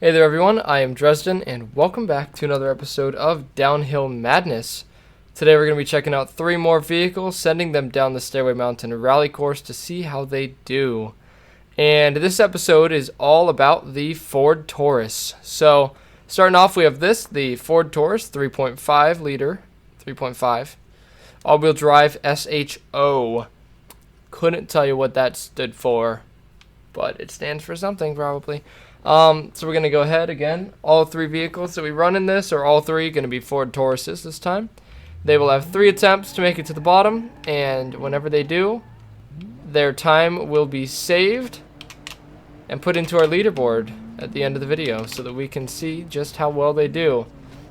Hey there everyone, I am Dresden, and welcome back to another episode of Downhill Madness. Today we're going to be checking out 3 more vehicles, sending them down the Stairway Mountain Rally Course to see how they do. And this episode is all about the Ford Taurus. So, starting off we have the Ford Taurus 3.5 liter, 3.5, all-wheel drive SHO. Couldn't tell you what that stood for, but it stands for something probably. So we're going to go ahead again. All 3 vehicles that we run in this are all 3 going to be Ford Tauruses this time. They will have 3 attempts to make it to the bottom, and whenever they do, their time will be saved and put into our leaderboard at the end of the video so that we can see just how well they do.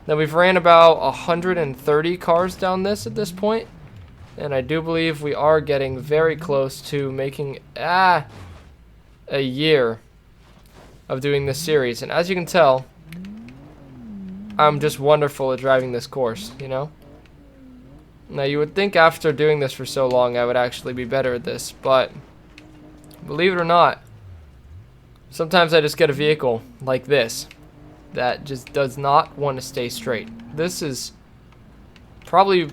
Now we've ran about 130 cars down this at this point, and I do believe we are getting very close to making a year of doing this series. And as you can tell, I'm just wonderful at driving this course, you know? Now you would think after doing this for so long I would actually be better at this, but believe it or not, sometimes I just get a vehicle like this that just does not want to stay straight. This is probably,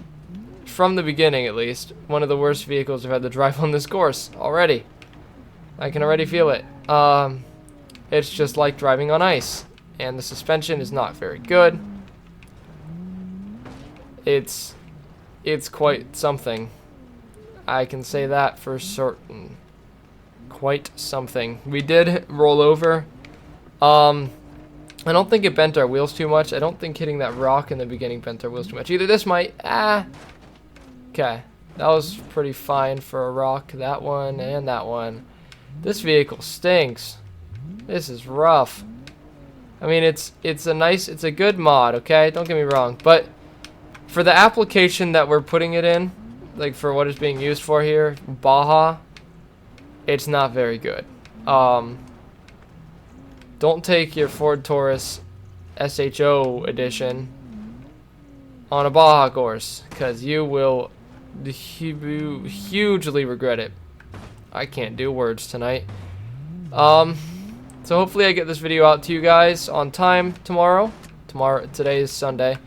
from the beginning at least, one of the worst vehicles I've had to drive on this course already. I can already feel it. It's just like driving on ice, and the suspension is not very good. It's quite something. I can say that for certain. Quite something. We did roll over. I don't think it bent our wheels too much. I don't think hitting that rock in the beginning bent our wheels too much. Either this might. Okay. That was pretty fine for a rock. That one and that one. This vehicle stinks. This is rough. I mean, it's a good mod, okay? Don't get me wrong, but for the application that we're putting it in, like for what it's being used for here, Baja, it's not very good. Don't take your Ford Taurus SHO edition on a Baja course, because you will hugely regret it. I can't do words tonight. So hopefully I get this video out to you guys on time tomorrow. Today is Sunday.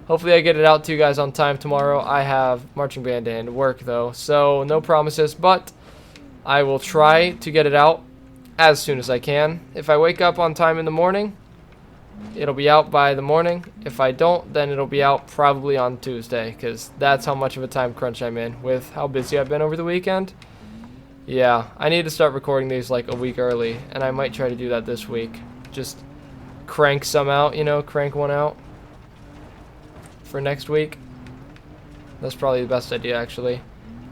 Hopefully I get it out to you guys on time tomorrow. I have marching band and work though, so no promises, but I will try to get it out as soon as I can. If I wake up on time in the morning, it'll be out by the morning. If I don't, then it'll be out probably on Tuesday, because that's how much of a time crunch I'm in with how busy I've been over the weekend. Yeah, I need to start recording these like a week early, and I might try to do that this week. Just crank some out, you know, crank one out for next week. That's probably the best idea, actually.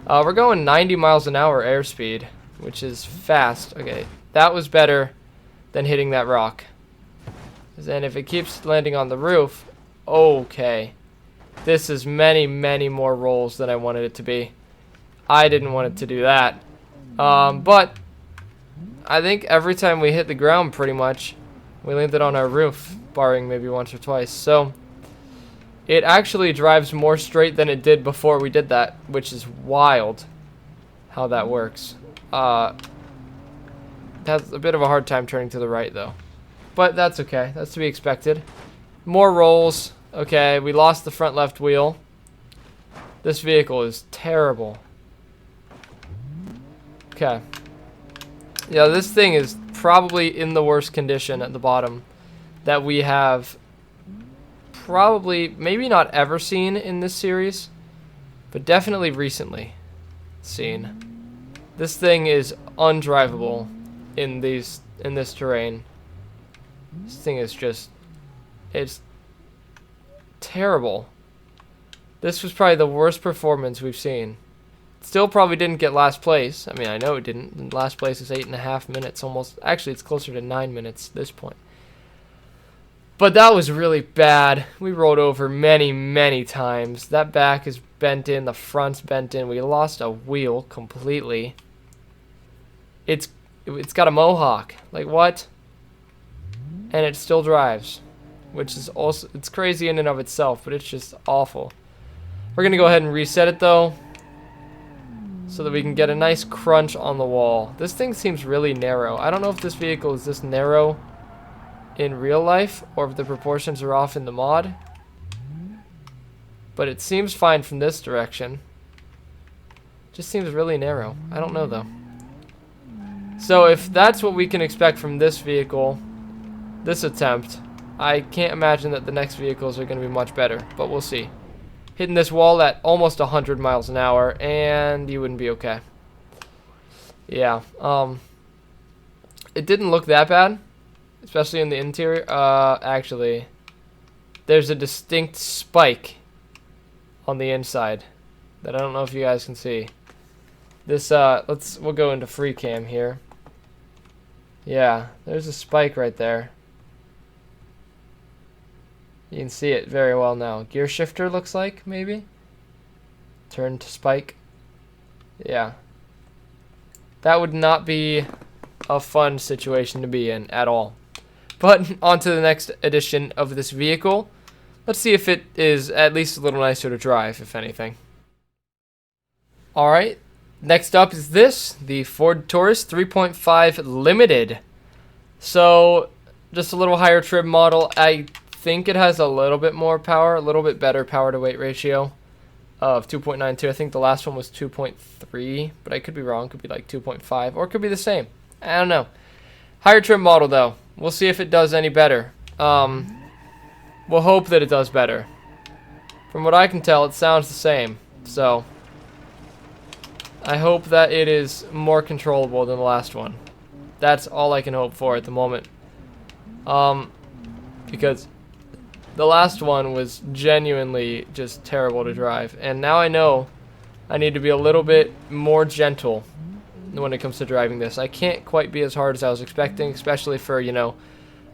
We're going 90 miles an hour airspeed, which is fast. Okay, that was better than hitting that rock. And if it keeps landing on the roof, okay. This is many, many more rolls than I wanted it to be. I didn't want it to do that. But I think every time we hit the ground, pretty much, we landed on our roof, barring maybe once or twice. So it actually drives more straight than it did before we did that, which is wild how that works. It has a bit of a hard time turning to the right, though. But that's okay. That's to be expected. More rolls. Okay, we lost the front left wheel. This vehicle is terrible. Okay. Yeah, this thing is probably in the worst condition at the bottom that we have probably, maybe not ever seen in this series, but definitely recently seen. This thing is undrivable in this terrain. This thing is just, it's terrible. This was probably the worst performance we've seen. Still probably didn't get last place. I mean, I know it didn't. Last place is 8.5 minutes almost. Actually, it's closer to 9 minutes at this point. But that was really bad. We rolled over many, many times. That back is bent in. The front's bent in. We lost a wheel completely. It's got a mohawk. Like, what? And it still drives. Which is also, it's crazy in and of itself, but it's just awful. We're going to go ahead and reset it, though, so that we can get a nice crunch on the wall. This thing seems really narrow. I don't know if this vehicle is this narrow in real life or if the proportions are off in the mod. But it seems fine from this direction. Just seems really narrow. I don't know though. So if that's what we can expect from this vehicle, this attempt, I can't imagine that the next vehicles are going to be much better, but we'll see. Hitting this wall at almost 100 miles an hour, and you wouldn't be okay. Yeah, it didn't look that bad, especially in the interior. Actually, there's a distinct spike on the inside that I don't know if you guys can see. This, we'll go into free cam here. Yeah, there's a spike right there. You can see it very well now. Gear shifter looks like, maybe? Turn to spike. Yeah. That would not be a fun situation to be in at all. But on to the next edition of this vehicle. Let's see if it is at least a little nicer to drive, if anything. Alright, next up is this, the Ford Taurus 3.5 Limited. So, just a little higher trim model. I think it has a little bit more power, a little bit better power to weight ratio of 2.92. I think the last one was 2.3, but I could be wrong. Could be like 2.5, or it could be the same. I don't know. Higher trim model, though. We'll see if it does any better. We'll hope that it does better. From what I can tell, it sounds the same. So, I hope that it is more controllable than the last one. That's all I can hope for at the moment. Because the last one was genuinely just terrible to drive. And now I know I need to be a little bit more gentle when it comes to driving this. I can't quite be as hard as I was expecting, especially for, you know,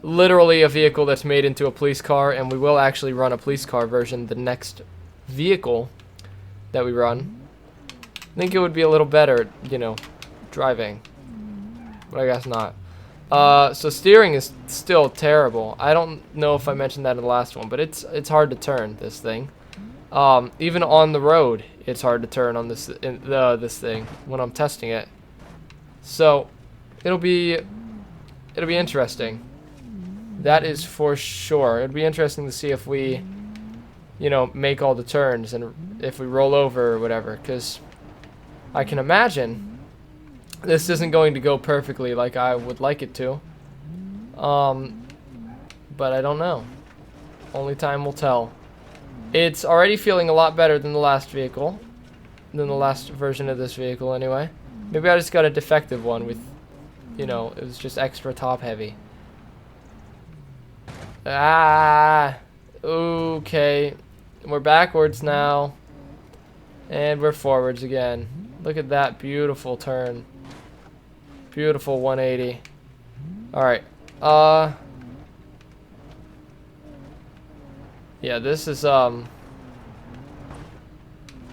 literally a vehicle that's made into a police car, and we will actually run a police car version the next vehicle that we run. I think it would be a little better, you know, driving, but I guess not. So steering is still terrible. I don't know if I mentioned that in the last one, but it's hard to turn this thing. Even on the road, it's hard to turn on this thing when I'm testing it. So it'll be interesting. That is for sure. It'd be interesting to see if we, you know, make all the turns and if we roll over or whatever, because I can imagine this isn't going to go perfectly like I would like it to. But I don't know. Only time will tell. It's already feeling a lot better than the last vehicle, than the last version of this vehicle anyway. Maybe I just got a defective one with, you know, it was just extra top heavy. Ah, okay. We're backwards now. And we're forwards again. Look at that beautiful turn. Beautiful 180. Alright. Yeah, this is, you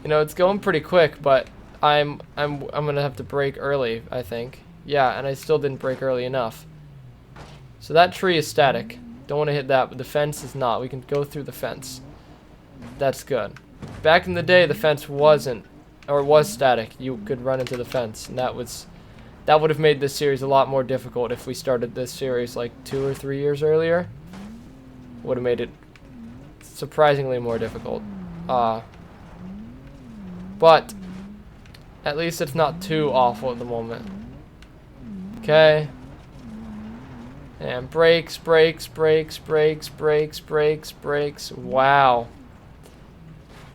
know, it's going pretty quick, but I'm gonna have to brake early, I think. Yeah, and I still didn't brake early enough. So that tree is static. Don't want to hit that, but the fence is not. We can go through the fence. That's good. Back in the day, the fence wasn't, or was static. You could run into the fence, and that would have made this series a lot more difficult if we started this series like 2 or 3 years earlier. Would have made it surprisingly more difficult. But at least it's not too awful at the moment. Okay. And brakes, brakes, brakes, brakes, brakes, brakes, brakes. Wow.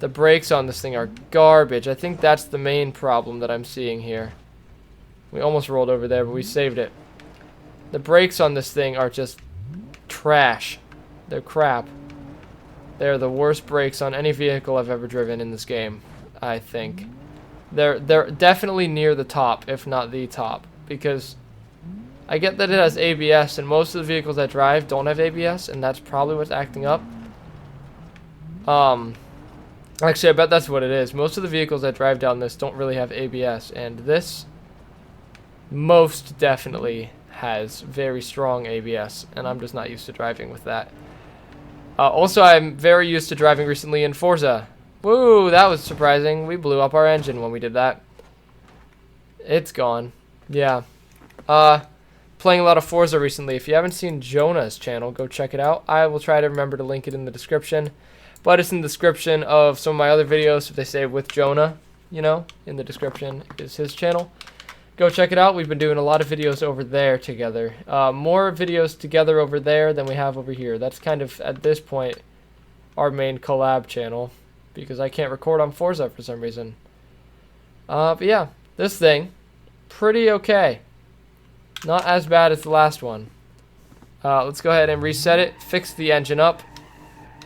The brakes on this thing are garbage. I think that's the main problem that I'm seeing here. We almost rolled over there, but we saved it. The brakes on this thing are just trash. They're crap. They're the worst brakes on any vehicle I've ever driven in this game, I think. They're definitely near the top, if not the top, because I get that it has ABS, and most of the vehicles I drive don't have ABS, and that's probably what's acting up. Actually, I bet that's what it is. Most of the vehicles I drive down this don't really have ABS, and this most definitely has very strong ABS, and I'm just not used to driving with that. Also, I'm very used to driving recently in Forza. Woo, that was surprising. We blew up our engine when we did that. It's gone. Yeah. playing a lot of Forza recently. If you haven't seen Jonah's channel, go check it out. I will try to remember to link it in the description. But it's in the description of some of my other videos. If they say with Jonah, you know, in the description is his channel. Go check it out. We've been doing a lot of videos over there together. More videos together over there than we have over here. That's kind of, at this point, our main collab channel. Because I can't record on Forza for some reason. But yeah, this thing, pretty okay. Not as bad as the last one. Let's go ahead and reset it, fix the engine up,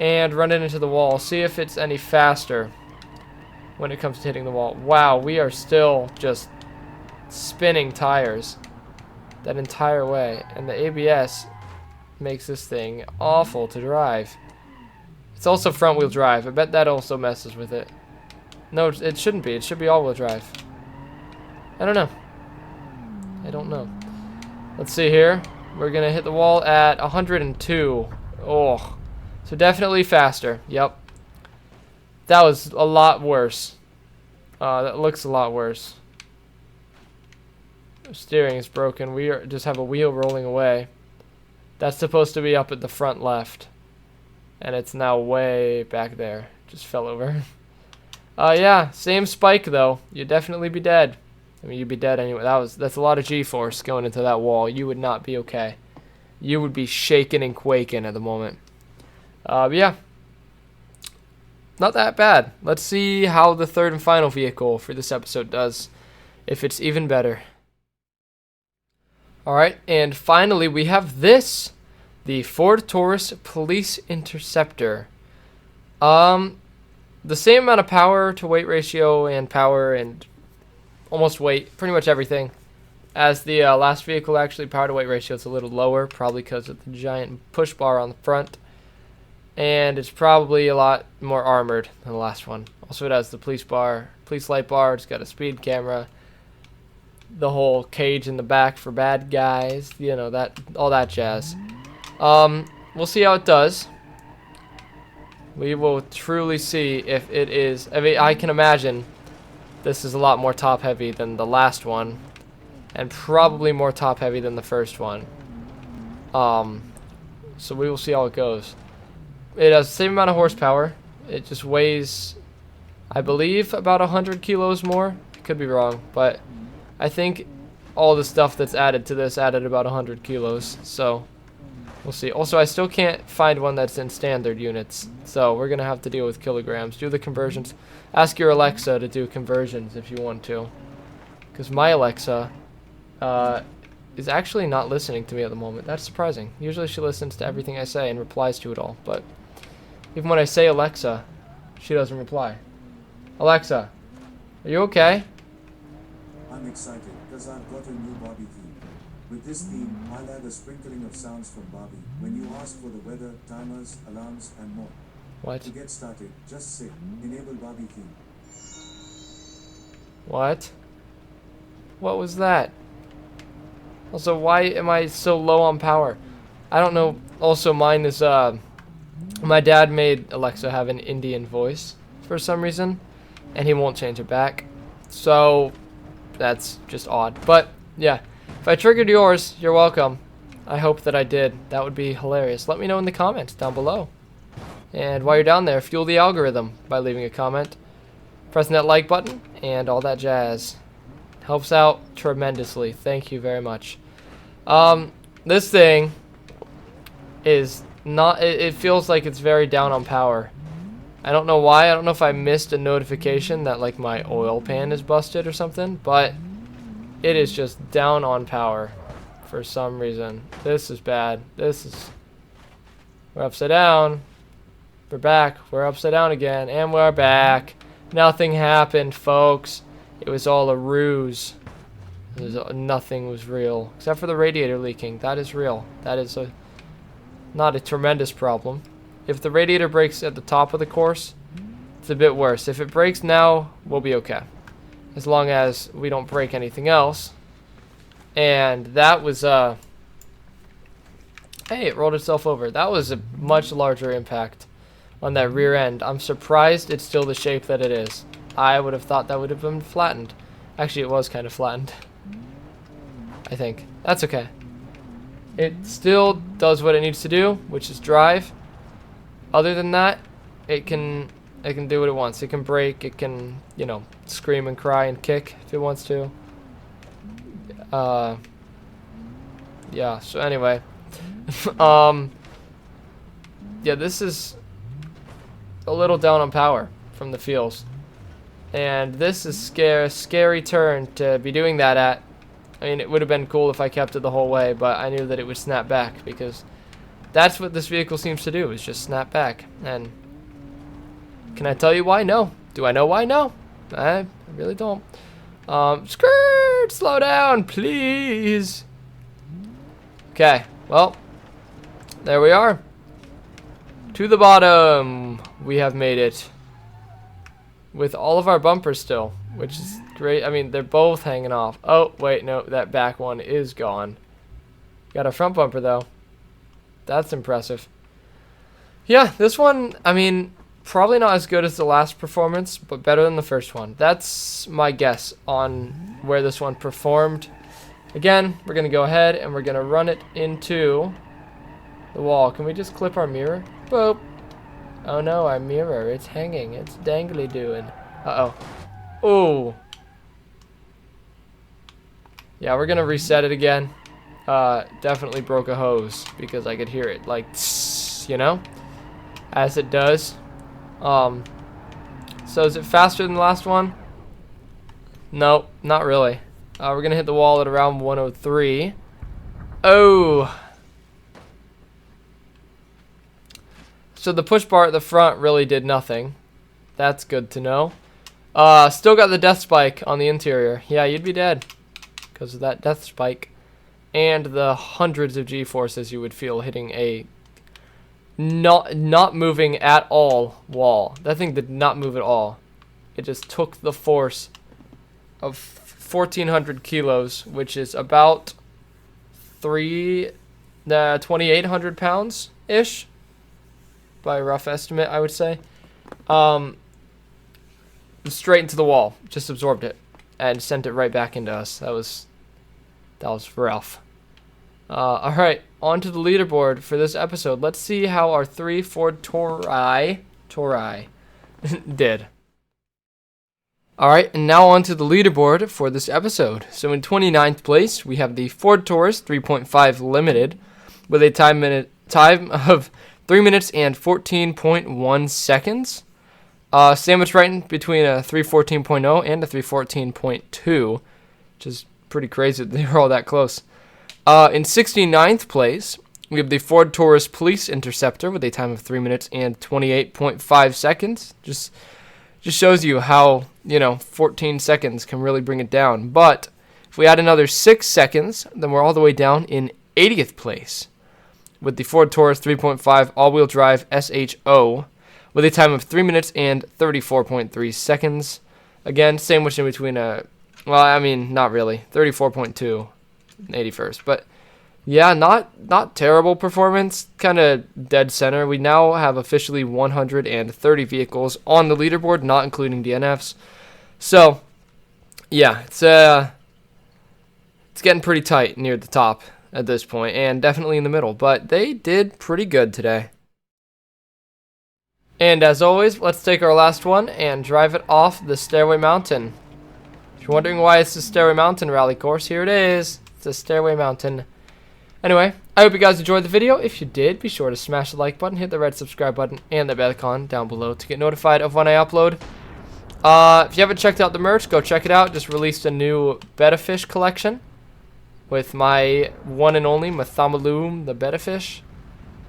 and run it into the wall. See if it's any faster when it comes to hitting the wall. Wow, we are still just spinning tires that entire way, and the ABS makes this thing awful to drive. It's also front wheel drive. I bet that also messes with it. No, it shouldn't be. It should be all wheel drive. I don't know. I don't know. Let's see here. We're gonna hit the wall at 102. Oh, so definitely faster. Yep. That was a lot worse. That looks a lot worse. Steering is broken. We just have a wheel rolling away. That's supposed to be up at the front left, and it's now way back there. Just fell over. Yeah, same spike though. You'd definitely be dead. I mean, you'd be dead anyway. That's a lot of G-force going into that wall. You would not be okay. You would be shaking and quaking at the moment. But yeah, not that bad. Let's see how the third and final vehicle for this episode does. If it's even better. Alright, and finally we have this. The Ford Taurus Police Interceptor. The same amount of power to weight ratio and power and almost weight, pretty much everything, as the last vehicle. Actually, power to weight ratio is a little lower, probably because of the giant push bar on the front. And it's probably a lot more armored than the last one. Also, it has the police light bar, it's got a speed camera, the whole cage in the back for bad guys, you know, that, all that jazz. We'll see how it does. We will truly see if it is. I mean, I can imagine this is a lot more top heavy than the last one, and probably more top heavy than the first one. So we will see how it goes. It has the same amount of horsepower. It just weighs, I believe, about 100 kilos more. I could be wrong, but I think all the stuff that's added to this added about 100 kilos. So we'll see. Also, I still can't find one that's in standard units, so we're gonna have to deal with kilograms. Do the conversions. Ask your Alexa to do conversions if you want to, because my Alexa is actually not listening to me at the moment. That's surprising. Usually she listens to everything I say and replies to it all, but even when I say Alexa, she doesn't reply. Alexa, are you okay? I'm excited because I've got a new Barbie theme. With this theme, I'll add a sprinkling of sounds from Barbie when you ask for the weather, timers, alarms, and more. What? To get started, just say, enable Barbie theme. What? What was that? Also, why am I so low on power? I don't know. Also, mine is, my dad made Alexa have an Indian voice for some reason, and he won't change it back. So, that's just odd. But, yeah. If I triggered yours, you're welcome. I hope that I did. That would be hilarious. Let me know in the comments down below. And while you're down there, fuel the algorithm by leaving a comment, pressing that like button, and all that jazz. Helps out tremendously. Thank you very much. This thing is not, it feels like it's very down on power. I don't know why. I don't know if I missed a notification that like my oil pan is busted or something, but it is just down on power for some reason. This is bad. We're upside down. We're back. We're upside down again, and we're back. Nothing happened, folks. It was all a ruse. Nothing was real, except for the radiator leaking. That is real. That is not a tremendous problem. If the radiator breaks at the top of the course, it's a bit worse. If it breaks now, we'll be okay, as long as we don't break anything else. And that was hey, it rolled itself over. That was a much larger impact on that rear end. I'm surprised it's still the shape that it is. I would have thought that would have been flattened. Actually, it was kind of flattened, I think. That's okay. It still does what it needs to do, which is drive. Other than that, it can do what it wants. It can brake. It can, you know, scream and cry and kick if it wants to. Yeah. So anyway, yeah, this is a little down on power from the feels, and this is scary turn to be doing that at. I mean, it would have been cool if I kept it the whole way, but I knew that it would snap back because that's what this vehicle seems to do, is just snap back. And can I tell you why? No. Do I know why? No. I really don't. Skirt, slow down, please. Okay, well, there we are. To the bottom, we have made it. With all of our bumpers still, which is great. I mean, they're both hanging off. Oh, wait, no, that back one is gone. Got a front bumper, though. That's impressive. Yeah, this one, I mean, probably not as good as the last performance, but better than the first one. That's my guess on where this one performed. Again, we're going to go ahead and we're going to run it into the wall. Can we just clip our mirror? Boop. Oh no, our mirror, it's hanging. It's dangly doing. Uh-oh. Oh. Yeah, we're going to reset it again. Definitely broke a hose because I could hear it like, tss, you know, as it does. So is it faster than the last one? No, not really. We're going to hit the wall at around 103. Oh. So the push bar at the front really did nothing. That's good to know. Still got the death spike on the interior. Yeah, you'd be dead because of that death spike. And the hundreds of G-forces you would feel hitting a not moving at all wall. That thing did not move at all. It just took the force of 1,400 kilos, which is about 2,800 pounds-ish, by a rough estimate, I would say. Straight into the wall. Just absorbed it and sent it right back into us. That was rough. Alright, on to the leaderboard for this episode. Let's see how our 3 Ford Tauri did. Alright, and now on to the leaderboard for this episode. So in 29th place, we have the Ford Taurus 3.5 Limited with a time of 3 minutes and 14.1 seconds. Sandwiched right in between a 314.0 and a 314.2, which is pretty crazy that they were all that close. In 69th place, we have the Ford Taurus Police Interceptor with a time of 3 minutes and 28.5 seconds. Just shows you how, 14 seconds can really bring it down. But if we add another 6 seconds, then we're all the way down in 80th place with the Ford Taurus 3.5 all-wheel drive SHO with a time of 3 minutes and 34.3 seconds. Again, sandwiched in between not really, 34.2 and 81st. But yeah, not terrible performance, kind of dead center. We now have officially 130 vehicles on the leaderboard, not including DNFs. So, yeah, it's getting pretty tight near the top at this point, and definitely in the middle. But they did pretty good today. And as always, let's take our last one and drive it off the Stairway Mountain. If you're wondering why it's the Stairway Mountain Rally Course, here it is. It's the Stairway Mountain. Anyway, I hope you guys enjoyed the video. If you did, be sure to smash the like button, hit the red subscribe button, and the bell icon down below to get notified of when I upload. If you haven't checked out the merch, go check it out. Just released a new betta fish collection with my one and only Mathamalume, the betta fish.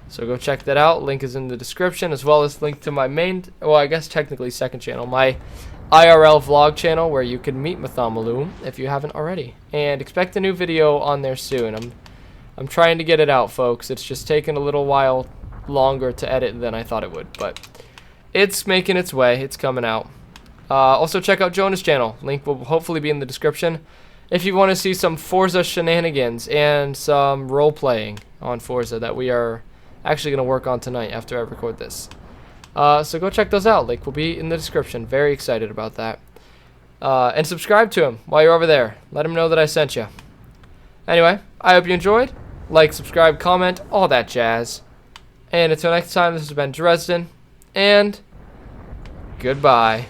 So go check that out. Link is in the description, as well as link to my main, well, I guess technically second channel, my IRL vlog channel, where you can meet Mathamalume if you haven't already. And expect a new video on there soon. I'm trying to get it out, folks. It's just taken a little while longer to edit than I thought it would, but it's making its way. It's coming out. Also, check out Jonah's channel. Link will hopefully be in the description if you want to see some Forza shenanigans and some role-playing on Forza that we are actually going to work on tonight after I record this. So go check those out. Link will be in the description. Very excited about that. And subscribe to him while you're over there. Let him know that I sent you. Anyway, I hope you enjoyed, Like, subscribe, comment, all that jazz. And until next time, this has been Dresden, and goodbye.